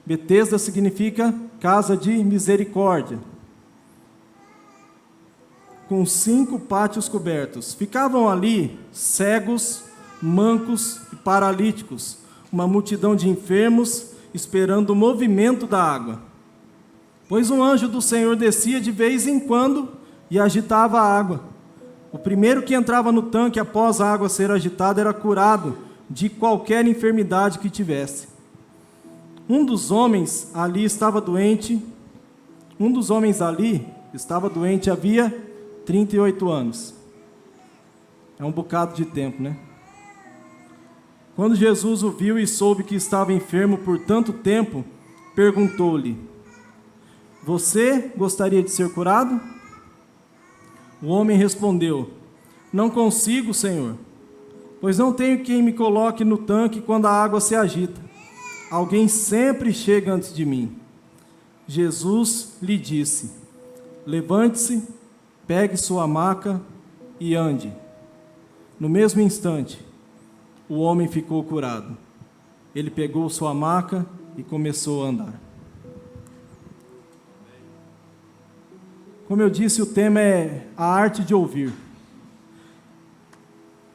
Betesda significa casa de misericórdia, com 5 pátios cobertos. Ficavam ali cegos, mancos e paralíticos, uma multidão de enfermos esperando o movimento da água. Pois um anjo do Senhor descia de vez em quando e agitava a água. O primeiro que entrava no tanque após a água ser agitada era curado de qualquer enfermidade que tivesse. Um dos homens ali estava doente havia 38 anos. É um bocado de tempo, né? Quando Jesus o viu e soube que estava enfermo por tanto tempo, perguntou-lhe: Você gostaria de ser curado? O homem respondeu: Não consigo, Senhor, pois não tenho quem me coloque no tanque quando a água se agita. Alguém sempre chega antes de mim. Jesus lhe disse: Levante-se, pegue sua maca e ande. No mesmo instante, o homem ficou curado. Ele pegou sua maca e começou a andar. Como eu disse, o tema é a arte de ouvir.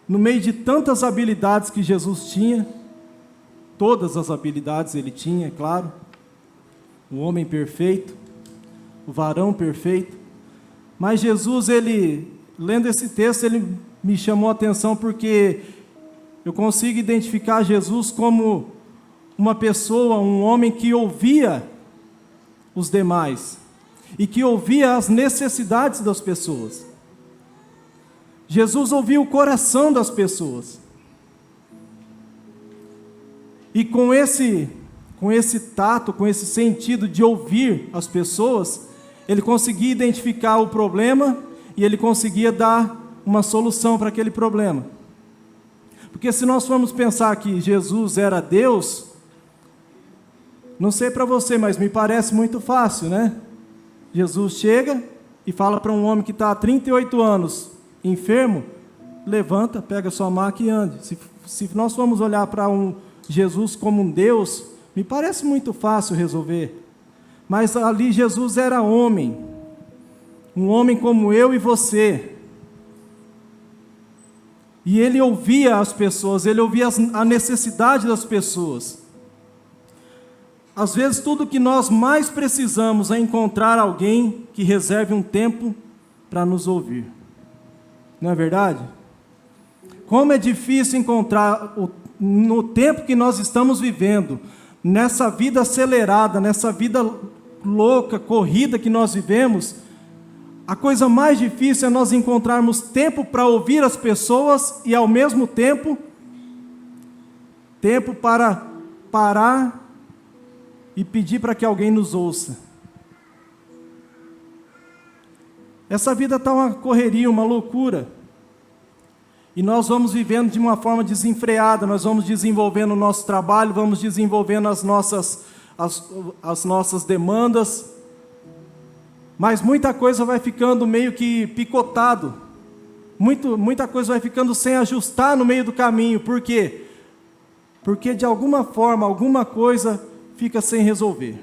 No meio de tantas habilidades que Jesus tinha, todas as habilidades ele tinha, é claro, o homem perfeito, o varão perfeito, mas Jesus, lendo esse texto, ele me chamou a atenção porque eu consigo identificar Jesus como uma pessoa, um homem que ouvia os demais e que ouvia as necessidades das pessoas. Jesus ouvia o coração das pessoas. E com esse tato, com esse sentido de ouvir as pessoas, ele conseguia identificar o problema e ele conseguia dar uma solução para aquele problema. Porque se nós formos pensar que Jesus era Deus, não sei para você, mas me parece muito fácil, né? Jesus chega e fala para um homem que está há 38 anos enfermo: levanta, pega sua maca e ande. Se nós formos olhar para Jesus como um Deus, me parece muito fácil resolver. Mas ali Jesus era homem, um homem como eu e você. E ele ouvia as pessoas, ele ouvia a necessidade das pessoas. Às vezes tudo que nós mais precisamos é encontrar alguém que reserve um tempo para nos ouvir. Não é verdade? Como é difícil encontrar, no tempo que nós estamos vivendo, nessa vida acelerada, nessa vida louca, corrida que nós vivemos, a coisa mais difícil é nós encontrarmos tempo para ouvir as pessoas e, ao mesmo tempo, tempo para parar e pedir para que alguém nos ouça. Essa vida está uma correria, uma loucura. E nós vamos vivendo de uma forma desenfreada, nós vamos desenvolvendo o nosso trabalho, vamos desenvolvendo as nossas demandas, mas muita coisa vai ficando meio que picotado, muita coisa vai ficando sem ajustar no meio do caminho. Por quê? Porque de alguma forma, alguma coisa fica sem resolver.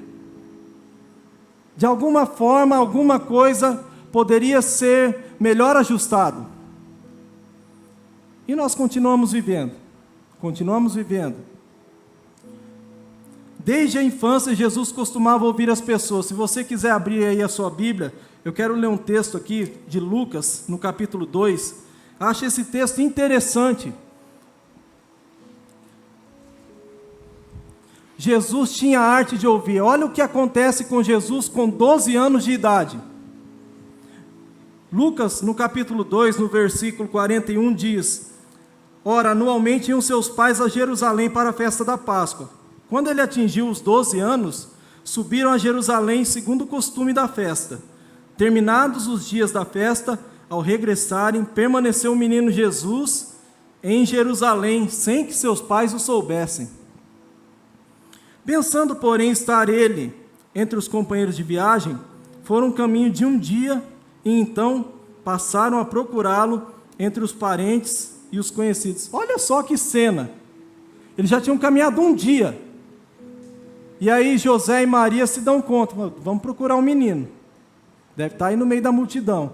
De alguma forma, alguma coisa poderia ser melhor ajustado. E nós continuamos vivendo. Desde a infância, Jesus costumava ouvir as pessoas. Se você quiser abrir aí a sua Bíblia, eu quero ler um texto aqui de Lucas, no capítulo 2. Acho esse texto interessante. Jesus tinha a arte de ouvir. Olha o que acontece com Jesus com 12 anos de idade. Lucas, no capítulo 2, no versículo 41, diz: Ora, anualmente iam seus pais a Jerusalém para a festa da Páscoa. Quando ele atingiu os 12 anos, subiram a Jerusalém segundo o costume da festa. Terminados os dias da festa, ao regressarem, permaneceu o menino Jesus em Jerusalém, sem que seus pais o soubessem. Pensando, porém, estar ele entre os companheiros de viagem, foram um caminho de um dia e então passaram a procurá-lo entre os parentes e os conhecidos. Olha só que cena! Eles já tinham caminhado um dia. E aí José e Maria se dão conta, vamos procurar um menino. Deve estar aí no meio da multidão,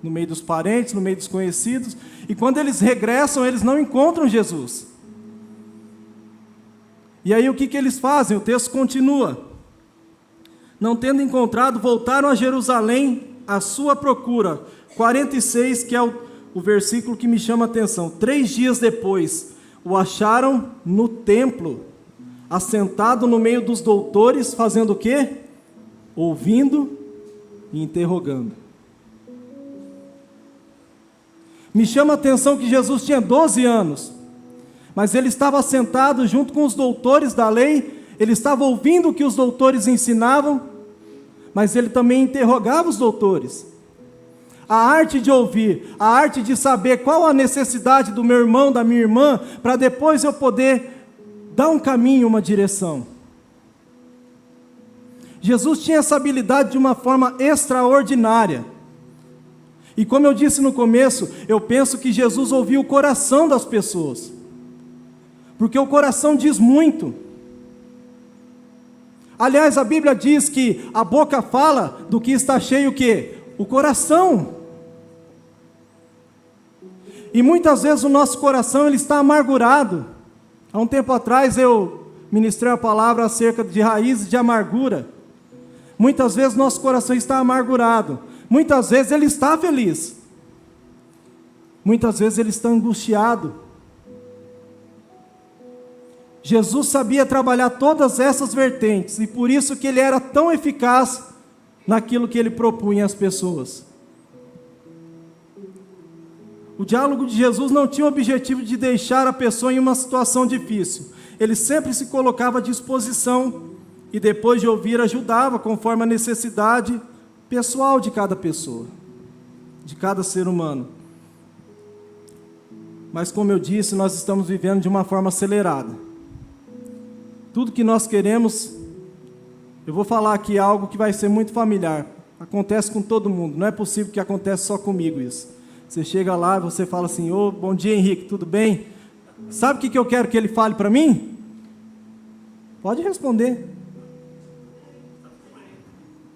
no meio dos parentes, no meio dos conhecidos. E quando eles regressam, eles não encontram Jesus. E aí o que eles fazem? O texto continua. Não tendo encontrado, voltaram a Jerusalém à sua procura. 46, que é o versículo que me chama a atenção. 3 dias depois, o acharam no templo, assentado no meio dos doutores, fazendo o quê? Ouvindo e interrogando. Me chama a atenção que Jesus tinha 12 anos, mas ele estava sentado junto com os doutores da lei, ele estava ouvindo o que os doutores ensinavam, mas ele também interrogava os doutores. A arte de ouvir, a arte de saber qual a necessidade do meu irmão, da minha irmã, para depois eu poder dar um caminho, uma direção. Jesus tinha essa habilidade de uma forma extraordinária. E como eu disse no começo, eu penso que Jesus ouvia o coração das pessoas. Porque o coração diz muito. Aliás, a Bíblia diz que a boca fala do que está cheio o quê? O coração. E muitas vezes o nosso coração ele está amargurado. Há um tempo atrás eu ministrei a palavra acerca de raízes de amargura. Muitas vezes nosso coração está amargurado. Muitas vezes ele está feliz. Muitas vezes ele está angustiado. Jesus sabia trabalhar todas essas vertentes, e por isso que ele era tão eficaz naquilo que ele propunha às pessoas. O diálogo de Jesus não tinha o objetivo de deixar a pessoa em uma situação difícil. Ele sempre se colocava à disposição, e depois de ouvir, ajudava conforme a necessidade pessoal de cada pessoa, de cada ser humano. Mas como eu disse, nós estamos vivendo de uma forma acelerada. Tudo que nós queremos, eu vou falar aqui algo que vai ser muito familiar, acontece com todo mundo, não é possível que aconteça só comigo isso. Você chega lá e você fala assim, bom dia Henrique, tudo bem? Sabe o que eu quero que ele fale para mim? Pode responder.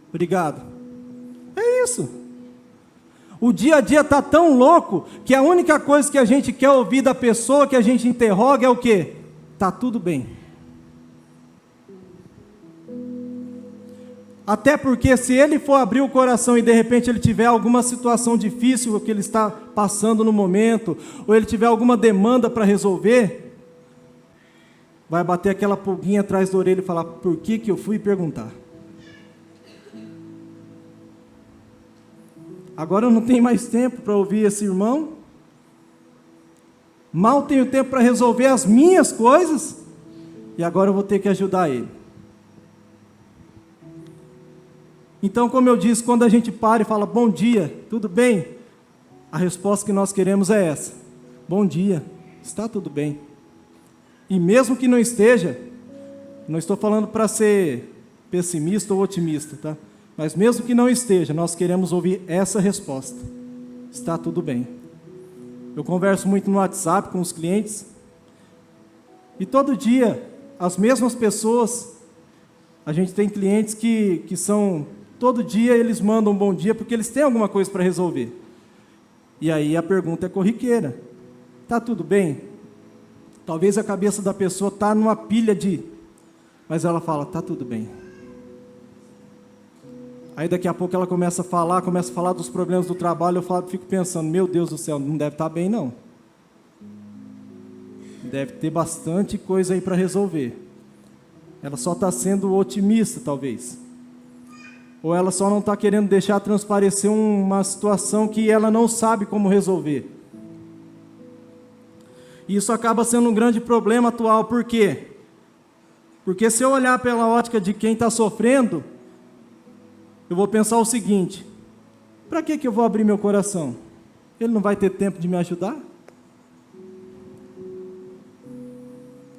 Obrigado. É isso. O dia a dia está tão louco, que a única coisa que a gente quer ouvir da pessoa que a gente interroga é o quê? Está tudo bem. Até porque se ele for abrir o coração e de repente ele tiver alguma situação difícil que ele está passando no momento, ou ele tiver alguma demanda para resolver, vai bater aquela pulguinha atrás da orelha e falar, por que eu fui perguntar? Agora eu não tenho mais tempo para ouvir esse irmão, mal tenho tempo para resolver as minhas coisas, e agora eu vou ter que ajudar ele. Então, como eu disse, quando a gente para e fala, bom dia, tudo bem? A resposta que nós queremos é essa, bom dia, está tudo bem. E mesmo que não esteja, não estou falando para ser pessimista ou otimista, tá? Mas mesmo que não esteja, nós queremos ouvir essa resposta, está tudo bem. Eu converso muito no WhatsApp com os clientes, e todo dia, as mesmas pessoas, a gente tem clientes que são... Todo dia eles mandam um bom dia porque eles têm alguma coisa para resolver. E aí a pergunta é corriqueira. Está tudo bem? Talvez a cabeça da pessoa está numa pilha de... Mas ela fala, está tudo bem. Aí daqui a pouco ela começa a falar dos problemas do trabalho, eu fico pensando, meu Deus do céu, não deve estar bem não. Deve ter bastante coisa aí para resolver. Ela só está sendo otimista, talvez. Ou ela só não está querendo deixar transparecer uma situação que ela não sabe como resolver. E isso acaba sendo um grande problema atual. Por quê? Porque se eu olhar pela ótica de quem está sofrendo, eu vou pensar o seguinte, para que eu vou abrir meu coração? Ele não vai ter tempo de me ajudar?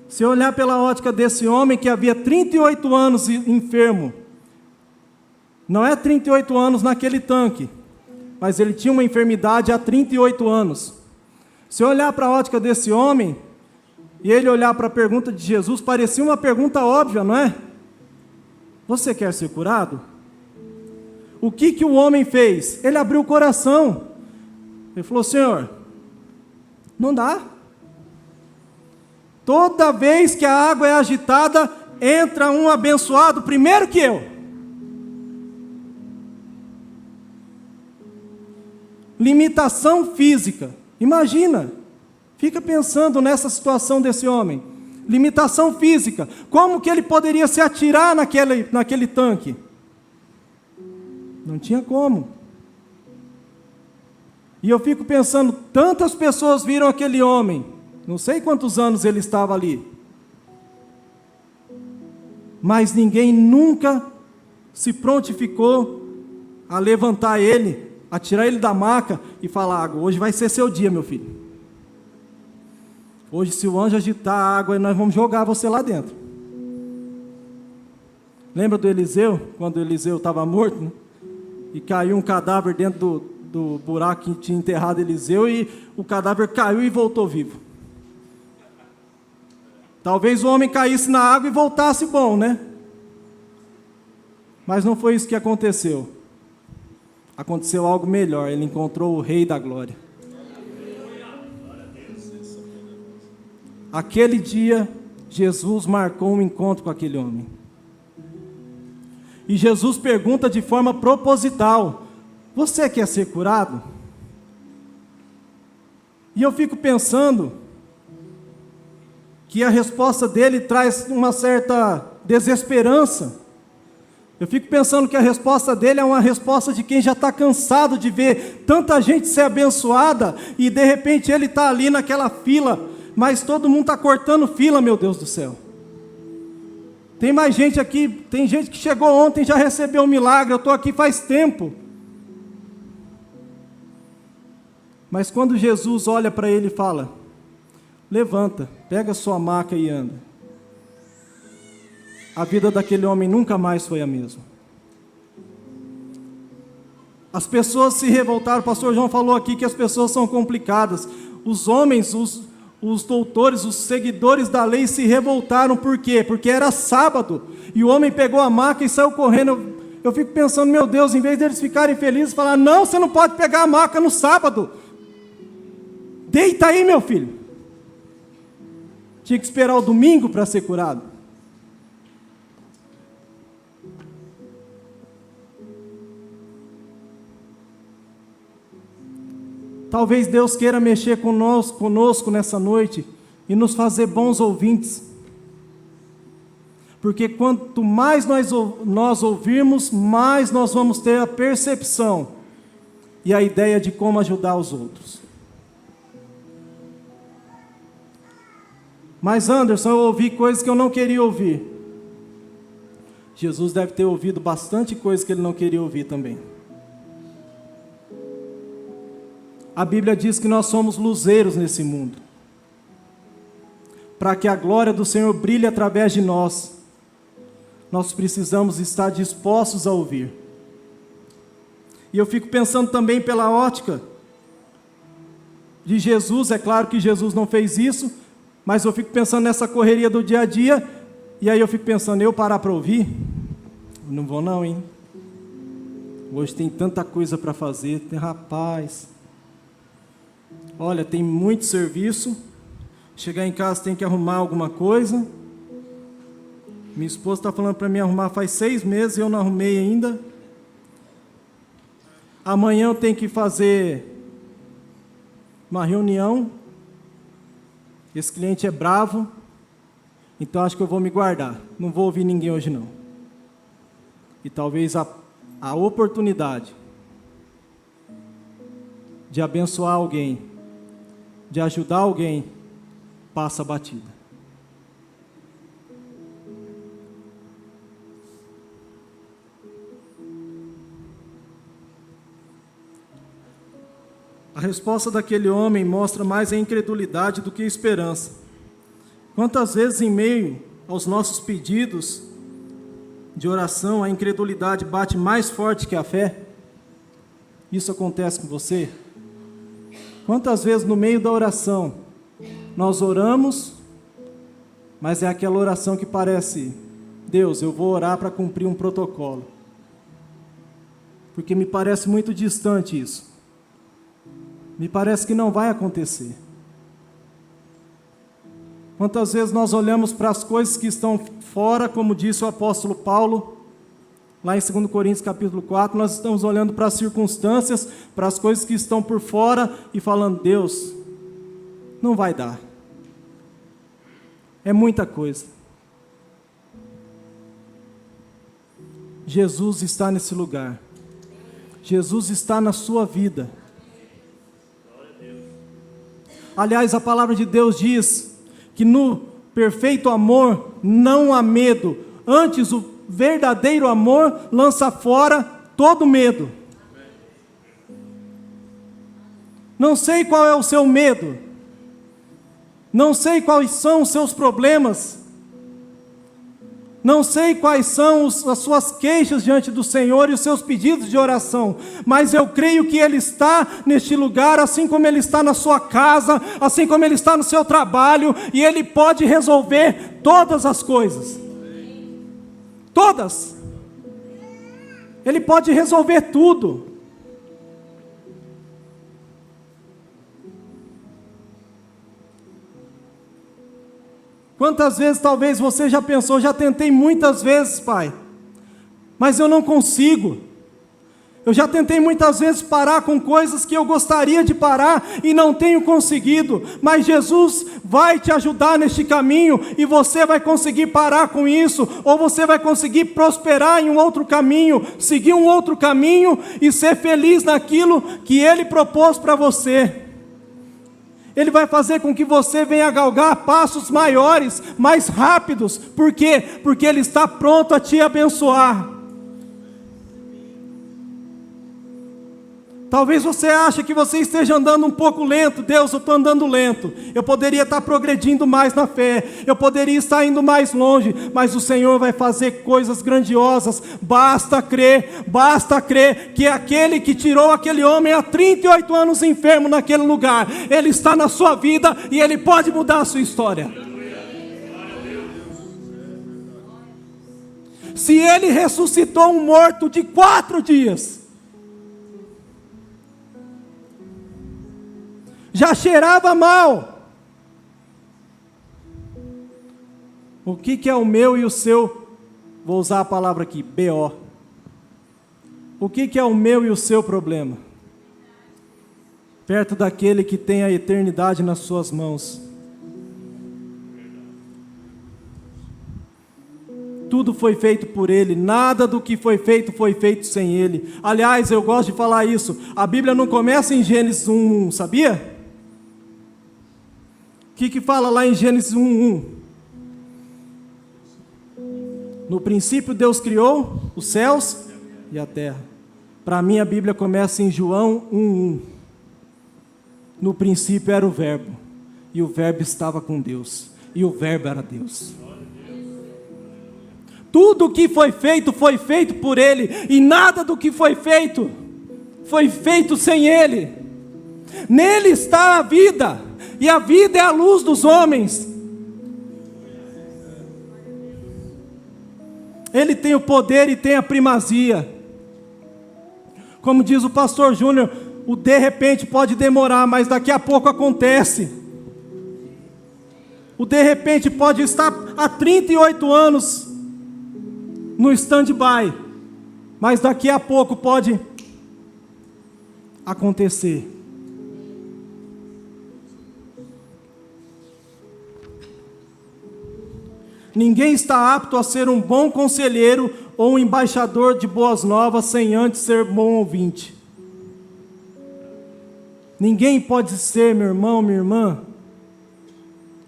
Se eu olhar pela ótica desse homem que havia 38 anos enfermo, não é 38 anos naquele tanque, mas ele tinha uma enfermidade há 38 anos. Se eu olhar para a ótica desse homem, e ele olhar para a pergunta de Jesus, parecia uma pergunta óbvia, não é? Você quer ser curado? O que o homem fez? Ele abriu o coração. Ele falou: Senhor, não dá. Toda vez que a água é agitada, entra um abençoado primeiro que eu. Limitação física. Imagina, fica pensando nessa situação desse homem. Limitação física. Como que ele poderia se atirar naquele tanque? Não tinha como. E eu fico pensando, tantas pessoas viram aquele homem, não sei quantos anos ele estava ali, mas ninguém nunca se prontificou a levantar ele, a tirar ele da maca e falar: hoje vai ser seu dia, meu filho. Hoje, se o anjo agitar a água, nós vamos jogar você lá dentro. Lembra do Eliseu? Quando o Eliseu estava morto, né? E caiu um cadáver dentro do buraco que tinha enterrado Eliseu, e o cadáver caiu e voltou vivo. Talvez o homem caísse na água e voltasse bom, né? Mas não foi isso que aconteceu. Aconteceu algo melhor, ele encontrou o Rei da Glória. Aquele dia, Jesus marcou um encontro com aquele homem. E Jesus pergunta de forma proposital: você quer ser curado? E eu fico pensando que a resposta dele traz uma certa desesperança. Eu fico pensando que a resposta dele é uma resposta de quem já está cansado de ver tanta gente ser abençoada, e de repente ele está ali naquela fila, mas todo mundo está cortando fila, meu Deus do céu. Tem mais gente aqui, tem gente que chegou ontem e já recebeu um milagre, eu estou aqui faz tempo. Mas quando Jesus olha para ele e fala: levanta, pega sua maca e anda, a vida daquele homem nunca mais foi a mesma. As pessoas se revoltaram. O pastor João falou aqui que as pessoas são complicadas. Os homens, os doutores, os seguidores da lei se revoltaram. Por quê? Porque era sábado, e o homem pegou a maca e saiu correndo. Eu fico pensando, meu Deus, em vez deles ficarem felizes, falar: não, você não pode pegar a maca no sábado, deita aí, meu filho. Tinha que esperar o domingo para ser curado. Talvez Deus queira mexer conosco nessa noite e nos fazer bons ouvintes. Porque quanto mais nós ouvirmos, mais nós vamos ter a percepção e a ideia de como ajudar os outros. Mas Anderson, eu ouvi coisas que eu não queria ouvir. Jesus deve ter ouvido bastante coisa que ele não queria ouvir também. A Bíblia diz que nós somos luzeiros nesse mundo, para que a glória do Senhor brilhe através de nós. Nós precisamos estar dispostos a ouvir. E eu fico pensando também pela ótica de Jesus. É claro que Jesus não fez isso, mas eu fico pensando nessa correria do dia a dia, e aí eu fico pensando: eu parar para ouvir? Não vou não, hein? Hoje tem tanta coisa para fazer, rapaz. Olha, tem muito serviço. Chegar em casa tem que arrumar alguma coisa. Minha esposa está falando para mim arrumar faz 6 meses e eu não arrumei ainda. Amanhã eu tenho que fazer uma reunião. Esse cliente é bravo, então acho que eu vou me guardar. Não vou ouvir ninguém hoje não. E talvez a oportunidade de abençoar alguém, de ajudar alguém, passa batida. A resposta daquele homem mostra mais a incredulidade do que a esperança. Quantas vezes, em meio aos nossos pedidos de oração, a incredulidade bate mais forte que a fé? Isso acontece com você? Quantas vezes no meio da oração nós oramos, mas é aquela oração que parece Deus, eu vou orar para cumprir um protocolo. Porque me parece muito distante isso. Me parece que não vai acontecer. Quantas vezes nós olhamos para as coisas que estão fora, como disse o apóstolo Paulo, lá em 2 Coríntios capítulo 4, nós estamos olhando para as circunstâncias, para as coisas que estão por fora e falando, Deus, não vai dar. É muita coisa. Jesus está nesse lugar. Jesus está na sua vida. Aliás, a palavra de Deus diz que no perfeito amor não há medo. Antes, o verdadeiro amor lança fora todo medo. Não sei qual é o seu medo. Não sei quais são os seus problemas. Não sei quais são as suas queixas diante do Senhor e os seus pedidos de oração, mas eu creio que Ele está neste lugar, assim como Ele está na sua casa, assim como Ele está no seu trabalho, e Ele pode resolver todas as coisas. Todas. Ele pode resolver tudo. Quantas vezes talvez você já pensou, já tentei muitas vezes, Pai, mas eu não consigo. Eu já tentei muitas vezes parar com coisas que eu gostaria de parar e não tenho conseguido, mas Jesus vai te ajudar neste caminho e você vai conseguir parar com isso, ou você vai conseguir prosperar em um outro caminho, seguir um outro caminho e ser feliz naquilo que Ele propôs para você. Ele vai fazer com que você venha galgar passos maiores, mais rápidos. Por quê? Porque Ele está pronto a te abençoar. Talvez você ache que você esteja andando um pouco lento. Deus, eu estou andando lento. Eu poderia estar progredindo mais na fé. Eu poderia estar indo mais longe. Mas o Senhor vai fazer coisas grandiosas. Basta crer que aquele que tirou aquele homem há 38 anos enfermo naquele lugar, Ele está na sua vida e Ele pode mudar a sua história. Se Ele ressuscitou um morto de 4 dias, já cheirava mal. O que é o meu e o seu? Vou usar a palavra aqui, BO. O que é o meu e o seu problema? Perto daquele que tem a eternidade nas suas mãos. Tudo foi feito por Ele, nada do que foi feito sem Ele. Aliás, eu gosto de falar isso, a Bíblia não começa em Gênesis 1:1, sabia? O que fala lá em Gênesis 1:1? No princípio Deus criou os céus e a terra. Para mim a Bíblia começa em João 1:1. No princípio era o Verbo, e o Verbo estava com Deus, e o Verbo era Deus. Tudo o que foi feito por Ele, e nada do que foi feito sem Ele. Nele está a vida, e a vida é a luz dos homens. Ele tem o poder e tem a primazia. Como diz o pastor Júnior, o de repente pode demorar, mas daqui a pouco acontece. O de repente pode estar há 38 anos no stand-by, mas daqui a pouco pode acontecer. Ninguém está apto a ser um bom conselheiro ou um embaixador de boas novas sem antes ser bom ouvinte. Ninguém pode ser, meu irmão, minha irmã,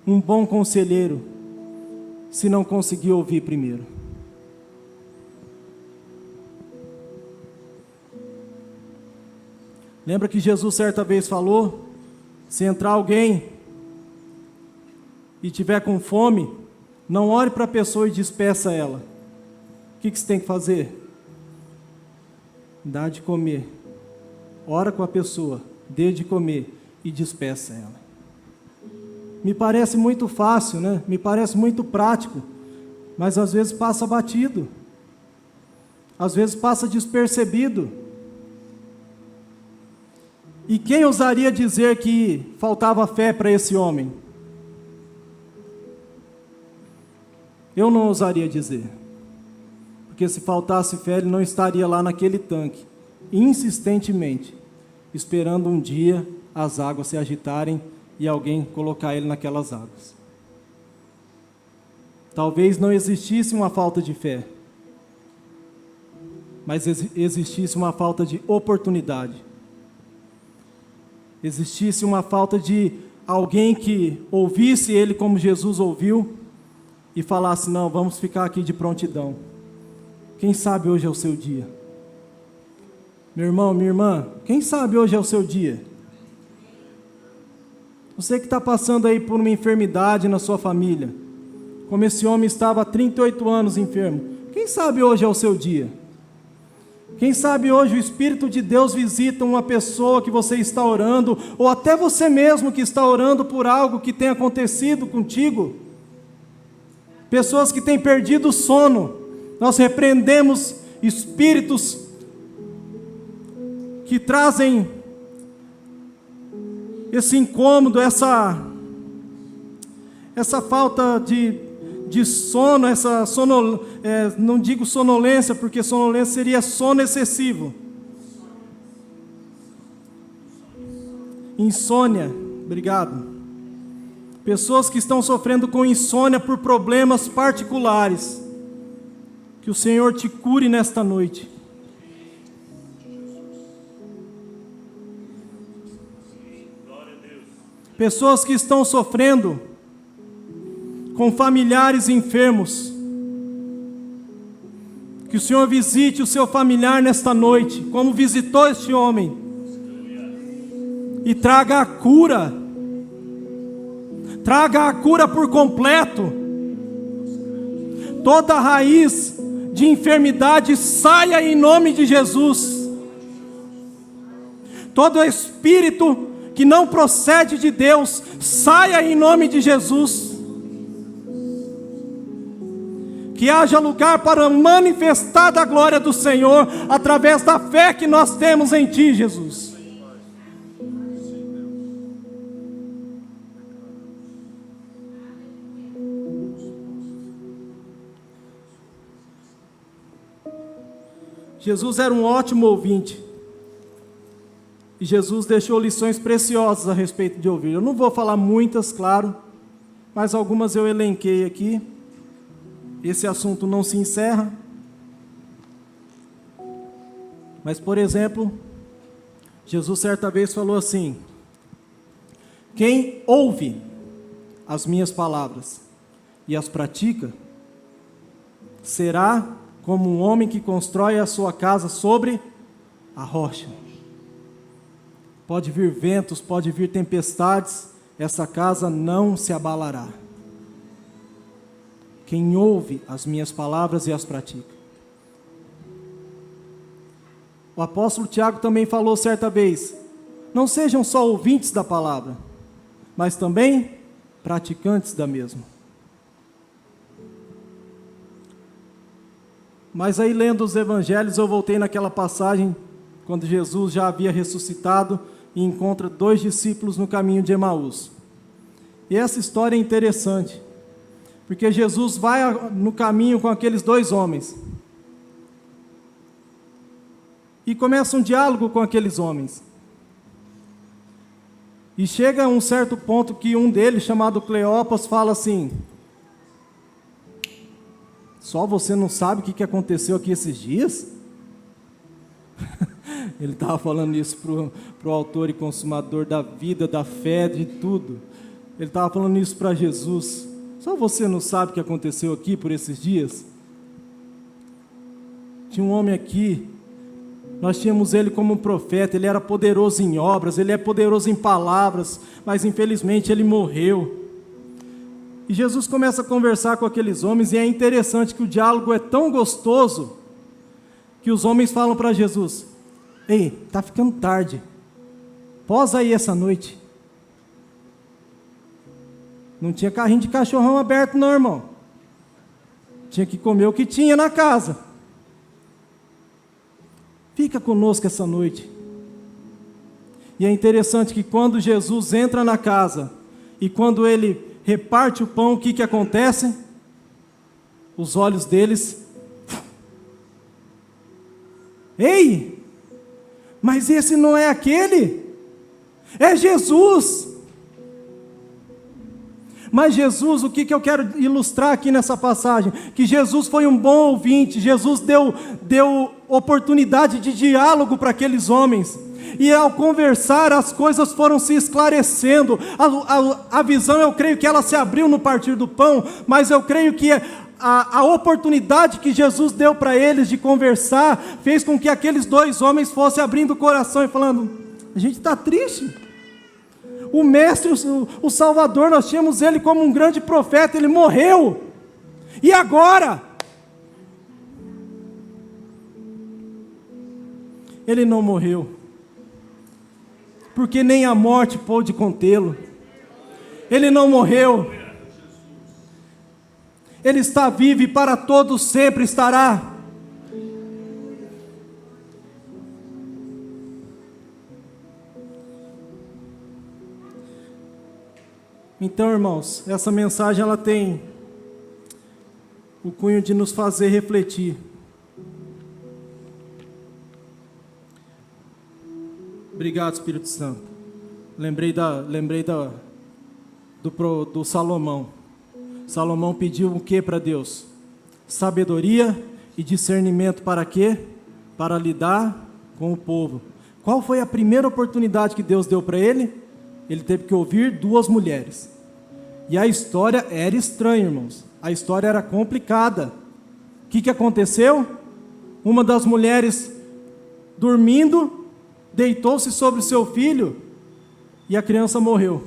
um bom conselheiro se não conseguir ouvir primeiro. Lembra que Jesus certa vez falou, se entrar alguém e tiver com fome, não ore para a pessoa e despeça ela. O que você tem que fazer? Dá de comer. Ora com a pessoa, dê de comer e despeça ela. Me parece muito fácil, né? Me parece muito prático. mas às vezes passa batido, às vezes passa despercebido. E quem ousaria dizer que faltava fé para esse homem? Eu não ousaria dizer, porque se faltasse fé, ele não estaria lá naquele tanque, insistentemente, esperando um dia as águas se agitarem e alguém colocar ele naquelas águas. Talvez não existisse uma falta de fé, mas existisse uma falta de oportunidade. Existisse uma falta de alguém que ouvisse ele como Jesus ouviu e falasse: não, vamos ficar aqui de prontidão. Quem sabe hoje é o seu dia? Meu irmão, minha irmã, quem sabe hoje é o seu dia? Você que está passando aí por uma enfermidade na sua família, como esse homem estava há 38 anos enfermo, quem sabe hoje é o seu dia? Quem sabe hoje o Espírito de Deus visita uma pessoa que você está orando, ou até você mesmo que está orando por algo que tem acontecido contigo. Pessoas que têm perdido o sono, nós repreendemos espíritos que trazem esse incômodo, essa falta de sono, não digo sonolência, porque sonolência seria sono excessivo. Insônia, obrigado. Pessoas que estão sofrendo com insônia por problemas particulares. Que o Senhor te cure nesta noite. Pessoas que estão sofrendo com familiares enfermos. Que o Senhor visite o seu familiar nesta noite, como visitou este homem, e traga a cura por completo. Toda raiz de enfermidade saia em nome de Jesus. Todo espírito que não procede de Deus, saia em nome de Jesus. Que haja lugar para manifestar da glória do Senhor, através da fé que nós temos em Ti, Jesus. Jesus era um ótimo ouvinte. E Jesus deixou lições preciosas a respeito de ouvir. Eu não vou falar muitas, claro, mas algumas eu elenquei aqui. Esse assunto não se encerra. Mas, por exemplo, Jesus certa vez falou assim: quem ouve as minhas palavras e as pratica, será como um homem que constrói a sua casa sobre a rocha. Pode vir ventos, pode vir tempestades, essa casa não se abalará. Quem ouve as minhas palavras e as pratica. O apóstolo Tiago também falou certa vez: não sejam só ouvintes da palavra, mas também praticantes da mesma. Mas aí, lendo os evangelhos, eu voltei naquela passagem quando Jesus já havia ressuscitado e encontra 2 discípulos no caminho de Emaús. E essa história é interessante, porque Jesus vai no caminho com aqueles 2 homens e começa um diálogo com aqueles homens. E chega a um certo ponto que um deles, chamado Cleopas, fala assim: só você não sabe o que aconteceu aqui esses dias? Ele estava falando isso para o autor e consumador da vida, da fé, de tudo. Ele estava falando isso para Jesus. Só você não sabe o que aconteceu aqui por esses dias? Tinha um homem aqui, nós tínhamos ele como um profeta, ele era poderoso em obras, ele é poderoso em palavras, mas infelizmente ele morreu. E Jesus começa a conversar com aqueles homens, e é interessante que o diálogo é tão gostoso, que os homens falam para Jesus: ei, está ficando tarde, posa aí essa noite. Não tinha carrinho de cachorrão aberto não, irmão. tinha que comer o que tinha na casa. Fica conosco essa noite. E é interessante que quando Jesus entra na casa e quando ele reparte o pão, o que acontece? Os olhos deles... Ei! Mas esse não é aquele? É Jesus! Mas Jesus, o que eu quero ilustrar aqui nessa passagem? Que Jesus foi um bom ouvinte, Jesus deu oportunidade de diálogo para aqueles homens. E ao conversar, as coisas foram se esclarecendo. A visão, eu creio que ela se abriu no partir do pão, mas eu creio que a oportunidade que Jesus deu para eles de conversar, fez com que aqueles dois homens fossem abrindo o coração e falando: a gente está triste. O Mestre, o Salvador, nós tínhamos Ele como um grande profeta, Ele morreu. E agora? Ele não morreu, porque nem a morte pôde contê-lo. Ele não morreu. Ele está vivo e para todos sempre estará. Então, irmãos, essa mensagem ela tem o cunho de nos fazer refletir. Obrigado, Espírito Santo. Lembrei do Salomão. Salomão pediu o que para Deus? Sabedoria e discernimento para quê? Para lidar com o povo. Qual foi a primeira oportunidade que Deus deu para ele? Ele teve que ouvir duas mulheres. E a história era estranha, irmãos. A história era complicada. O que aconteceu? Uma das mulheres, dormindo, deitou-se sobre o seu filho e a criança morreu.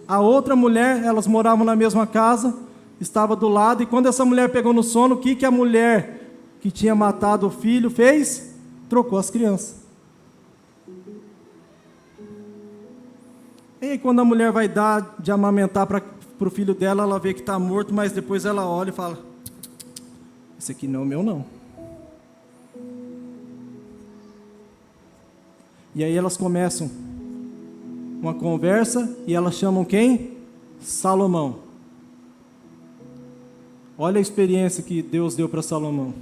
A outra mulher, elas moravam na mesma casa, estava do lado, e quando essa mulher pegou no sono, o que a mulher que tinha matado o filho fez? Trocou as crianças. E aí, quando a mulher vai dar de amamentar para o filho dela, ela vê que está morto, mas depois ela olha e fala: esse aqui não é o meu, não. E aí elas começam uma conversa e elas chamam quem? Salomão. Olha a experiência que Deus deu para Salomão.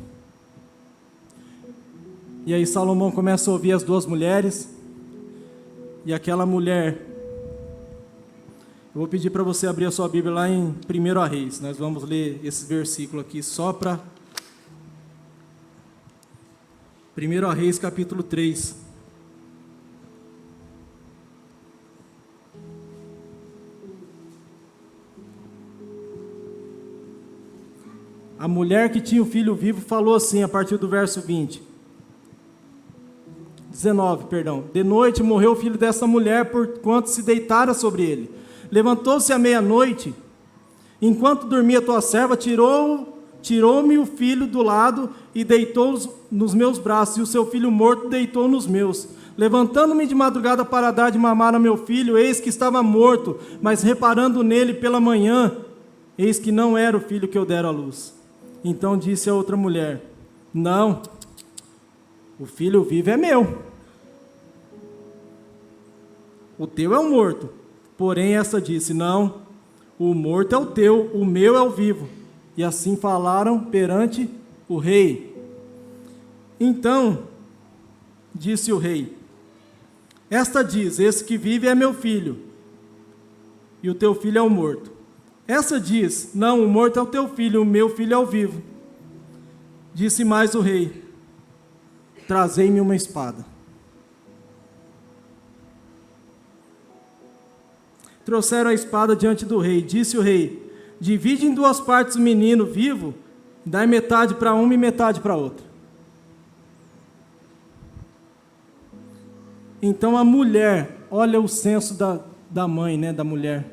E aí Salomão começa a ouvir as duas mulheres. E aquela mulher... Eu vou pedir para você abrir a sua Bíblia lá em 1 Reis. Nós vamos ler esse versículo aqui só para... 1 Reis, capítulo 3. A mulher que tinha o filho vivo falou assim, a partir do verso 19, perdão. De noite morreu o filho dessa mulher, porquanto se deitara sobre ele. Levantou-se à meia-noite, enquanto dormia tua serva, tirou-me o filho do lado e deitou nos meus braços, e o seu filho morto deitou nos meus. Levantando-me de madrugada para dar de mamar a meu filho, eis que estava morto, mas reparando nele pela manhã, eis que não era o filho que eu dera à luz. Então disse a outra mulher: não, o filho vivo é meu, o teu é o morto. Porém essa disse: não, o morto é o teu, o meu é o vivo. E assim falaram perante o rei. Então disse o rei: esta diz: esse que vive é meu filho, e o teu filho é o morto. Essa diz: não, o morto é o teu filho, o meu filho é o vivo. Disse mais o rei: trazei-me uma espada. Trouxeram a espada diante do rei. Disse o rei: divide em duas partes o menino vivo, dai metade para uma e metade para outra. Então a mulher, olha o senso da mãe, né, da mulher.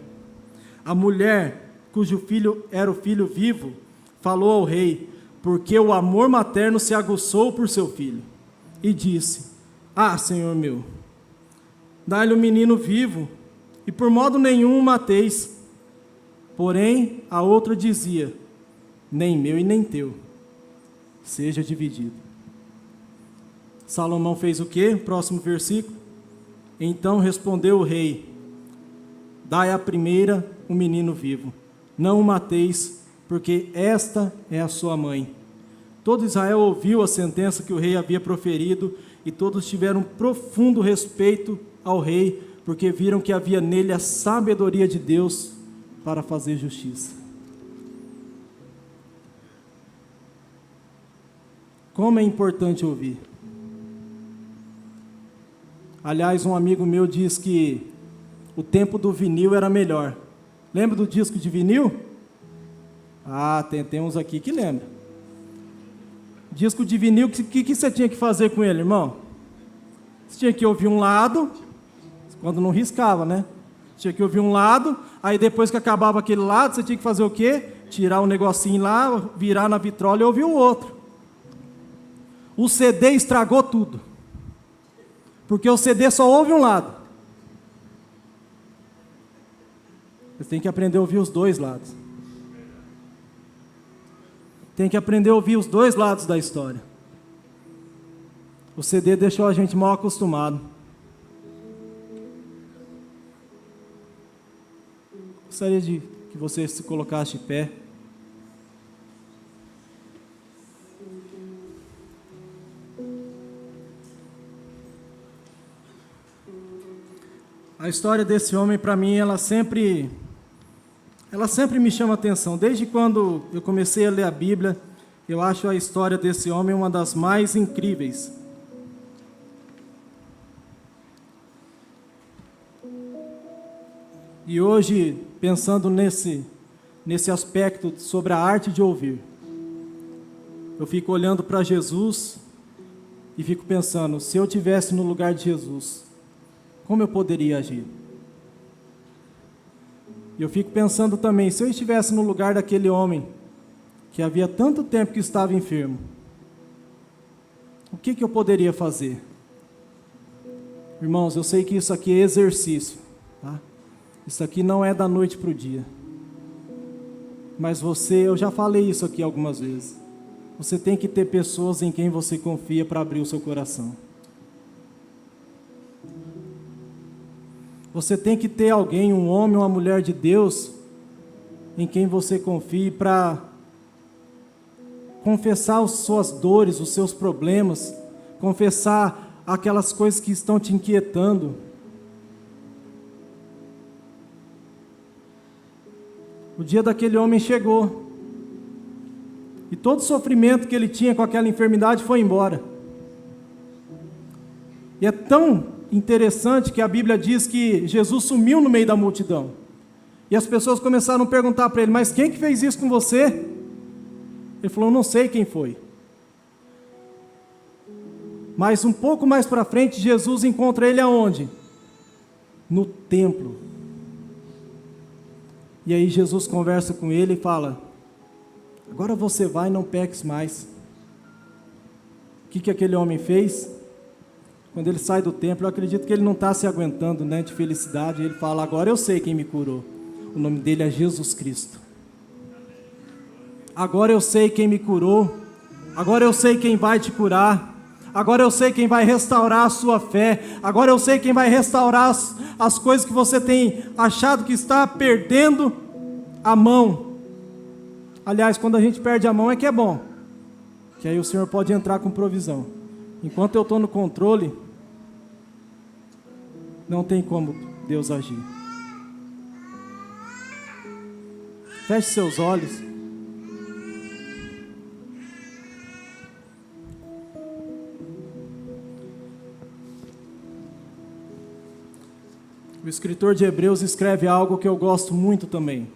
A mulher, cujo filho era o filho vivo, falou ao rei, porque o amor materno se aguçou por seu filho. E disse: ah, Senhor meu, dai-lhe o menino vivo, e por modo nenhum o mateis. Porém, a outra dizia: nem meu e nem teu, seja dividido. Salomão fez o quê? Próximo versículo. Então respondeu o rei: dai a primeira o menino vivo, não o mateis, porque esta é a sua mãe. Todo Israel ouviu a sentença que o rei havia proferido, e todos tiveram profundo respeito ao rei, porque viram que havia nele a sabedoria de Deus para fazer justiça. Como é importante ouvir. Aliás, um amigo meu diz que o tempo do vinil era melhor. Lembra do disco de vinil? Ah, tem uns aqui que lembra. Disco de vinil, o que você tinha que fazer com ele, irmão? Você tinha que ouvir um lado, quando não riscava, né? Tinha que ouvir um lado, aí depois que acabava aquele lado, você tinha que fazer o quê? Tirar um negocinho lá, virar na vitrola e ouvir o outro. O CD estragou tudo. Porque o CD só ouve um lado. Você tem que aprender a ouvir os dois lados. Tem que aprender a ouvir os dois lados da história. O CD deixou a gente mal acostumado. Gostaria de que você se colocasse de pé. A história desse homem, para mim, ela sempre me chama a atenção. Desde quando eu comecei a ler a Bíblia, eu acho a história desse homem uma das mais incríveis. E hoje, pensando nesse aspecto sobre a arte de ouvir, eu fico olhando para Jesus e fico pensando, se eu estivesse no lugar de Jesus, como eu poderia agir? E eu fico pensando também, se eu estivesse no lugar daquele homem que havia tanto tempo que estava enfermo, o que eu poderia fazer? Irmãos, eu sei que isso aqui é exercício, tá? Isso aqui não é da noite para o dia. Mas eu já falei isso aqui algumas vezes. Você tem que ter pessoas em quem você confia para abrir o seu coração. Você tem que ter alguém, um homem ou uma mulher de Deus, em quem você confie para confessar as suas dores, os seus problemas, confessar aquelas coisas que estão te inquietando. O dia daquele homem chegou. E todo o sofrimento que ele tinha com aquela enfermidade foi embora. E é tão interessante que a Bíblia diz que Jesus sumiu no meio da multidão. E as pessoas começaram a perguntar para ele, mas quem que fez isso com você? Ele falou, não sei quem foi. Mas um pouco mais para frente, Jesus encontra ele aonde? No templo. E aí Jesus conversa com ele e fala, agora você vai e não peques mais. O que aquele homem fez? Quando ele sai do templo, eu acredito que ele não está se aguentando, né, de felicidade. Ele fala, agora eu sei quem me curou. O nome dele é Jesus Cristo. Agora eu sei quem me curou. Agora eu sei quem vai te curar. Agora eu sei quem vai restaurar a sua fé. Agora eu sei quem vai restaurar as coisas que você tem achado que está perdendo a mão. Aliás, quando a gente perde a mão é que é bom, que aí o Senhor pode entrar com provisão. Enquanto eu estou no controle, não tem como Deus agir. Feche seus olhos. O escritor de Hebreus escreve algo que eu gosto muito também.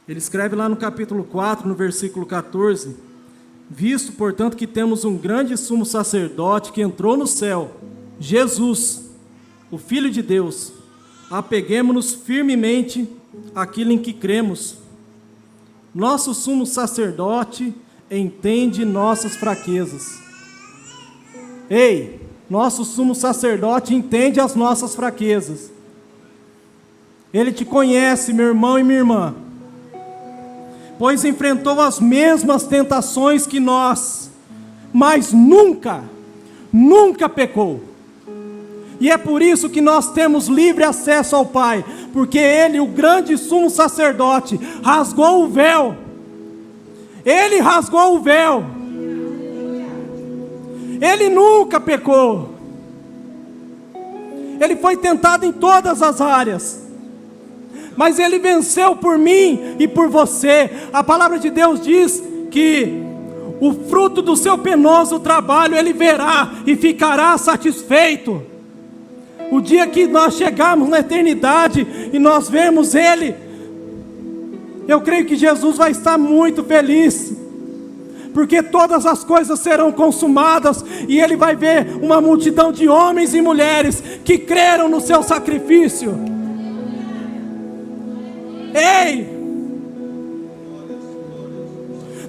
Ele escreve lá no capítulo 4, no versículo 14, visto, portanto, que temos um grande sumo sacerdote que entrou no céu, Jesus, o Filho de Deus, apeguemo-nos firmemente àquilo em que cremos. Nosso sumo sacerdote entende nossas fraquezas. Ei! Nosso sumo sacerdote entende as nossas fraquezas. Ele te conhece, meu irmão e minha irmã. pois enfrentou as mesmas tentações que nós, mas nunca pecou. E é por isso que nós temos livre acesso ao Pai, porque Ele, o grande sumo sacerdote, rasgou o véu. Ele rasgou o véu. Ele nunca pecou. Ele foi tentado em todas as áreas, mas Ele venceu por mim e por você. A palavra de Deus diz que o fruto do seu penoso trabalho Ele verá e ficará satisfeito. O dia que nós chegarmos na eternidade e nós vemos Ele, eu creio que Jesus vai estar muito feliz, porque todas as coisas serão consumadas, e Ele vai ver uma multidão de homens e mulheres que creram no seu sacrifício. Ei!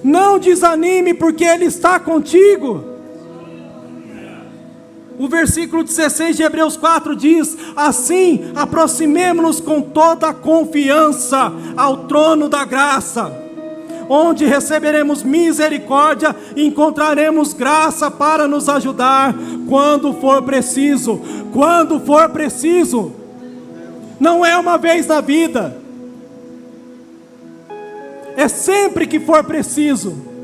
Não desanime, porque Ele está contigo. O versículo 16 de Hebreus 4 diz: assim, aproximemo-nos com toda a confiança ao trono da graça, onde receberemos misericórdia e encontraremos graça para nos ajudar quando for preciso. Quando for preciso. Não é uma vez na vida, é sempre que for preciso.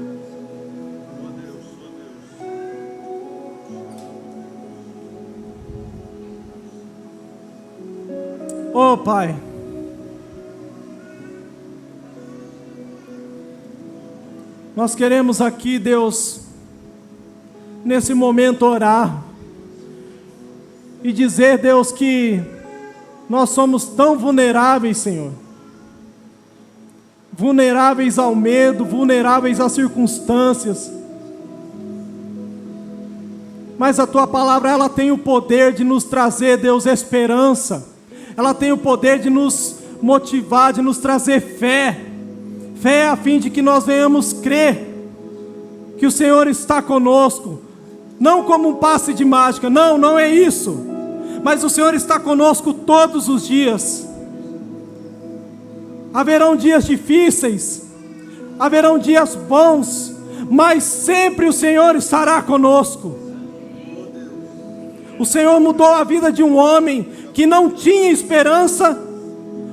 Oh Pai, nós queremos aqui, Deus, nesse momento orar e dizer, Deus, que nós somos tão vulneráveis, Senhor, vulneráveis ao medo, vulneráveis às circunstâncias, mas a Tua palavra, ela tem o poder de nos trazer, Deus, esperança. Ela tem o poder de nos motivar, de nos trazer fé a fim de que nós venhamos crer que o Senhor está conosco, não como um passe de mágica, não é isso, mas o Senhor está conosco todos os dias. Haverão dias difíceis, haverão dias bons, mas sempre o Senhor estará conosco. O Senhor mudou a vida de um homem que não tinha esperança,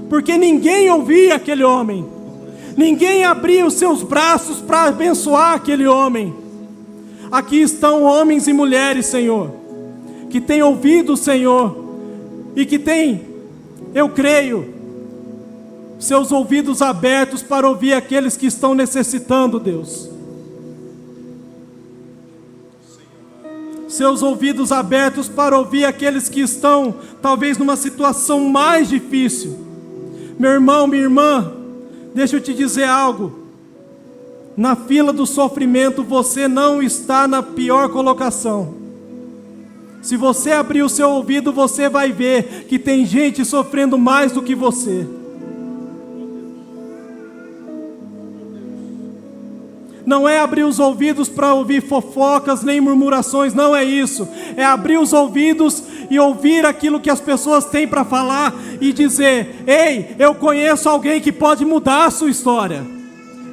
porque ninguém ouvia aquele homem, ninguém abria os seus braços para abençoar aquele homem. Aqui estão homens e mulheres, Senhor, que têm ouvido o Senhor, e que têm, eu creio, seus ouvidos abertos para ouvir aqueles que estão necessitando, Deus. Seus ouvidos abertos para ouvir aqueles que estão, talvez, numa situação mais difícil. Meu irmão, minha irmã, deixa eu te dizer algo. Na fila do sofrimento, você não está na pior colocação. Se você abrir o seu ouvido, você vai ver que tem gente sofrendo mais do que você. Não é abrir os ouvidos para ouvir fofocas nem murmurações, não é isso. É abrir os ouvidos e ouvir aquilo que as pessoas têm para falar e dizer: ei, eu conheço alguém que pode mudar a sua história.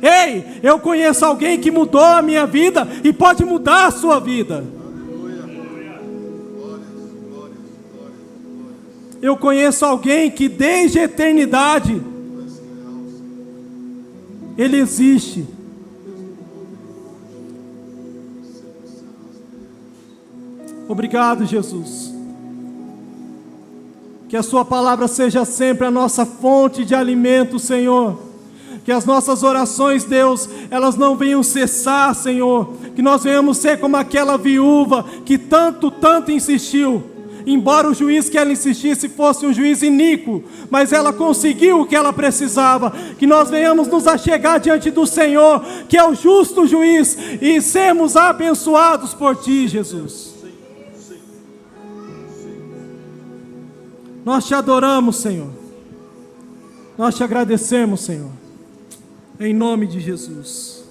Ei, eu conheço alguém que mudou a minha vida e pode mudar a sua vida. Eu conheço alguém que desde a eternidade Ele existe. Obrigado, Jesus. Que a Sua palavra seja sempre a nossa fonte de alimento, Senhor. Que as nossas orações, Deus, elas não venham cessar, Senhor. Que nós venhamos ser como aquela viúva que tanto insistiu. Embora o juiz que ela insistisse fosse um juiz iníquo, mas ela conseguiu o que ela precisava. Que nós venhamos nos achegar diante do Senhor, que é o justo juiz, e sermos abençoados por Ti, Jesus. Nós Te adoramos, Senhor. Nós Te agradecemos, Senhor. Em nome de Jesus.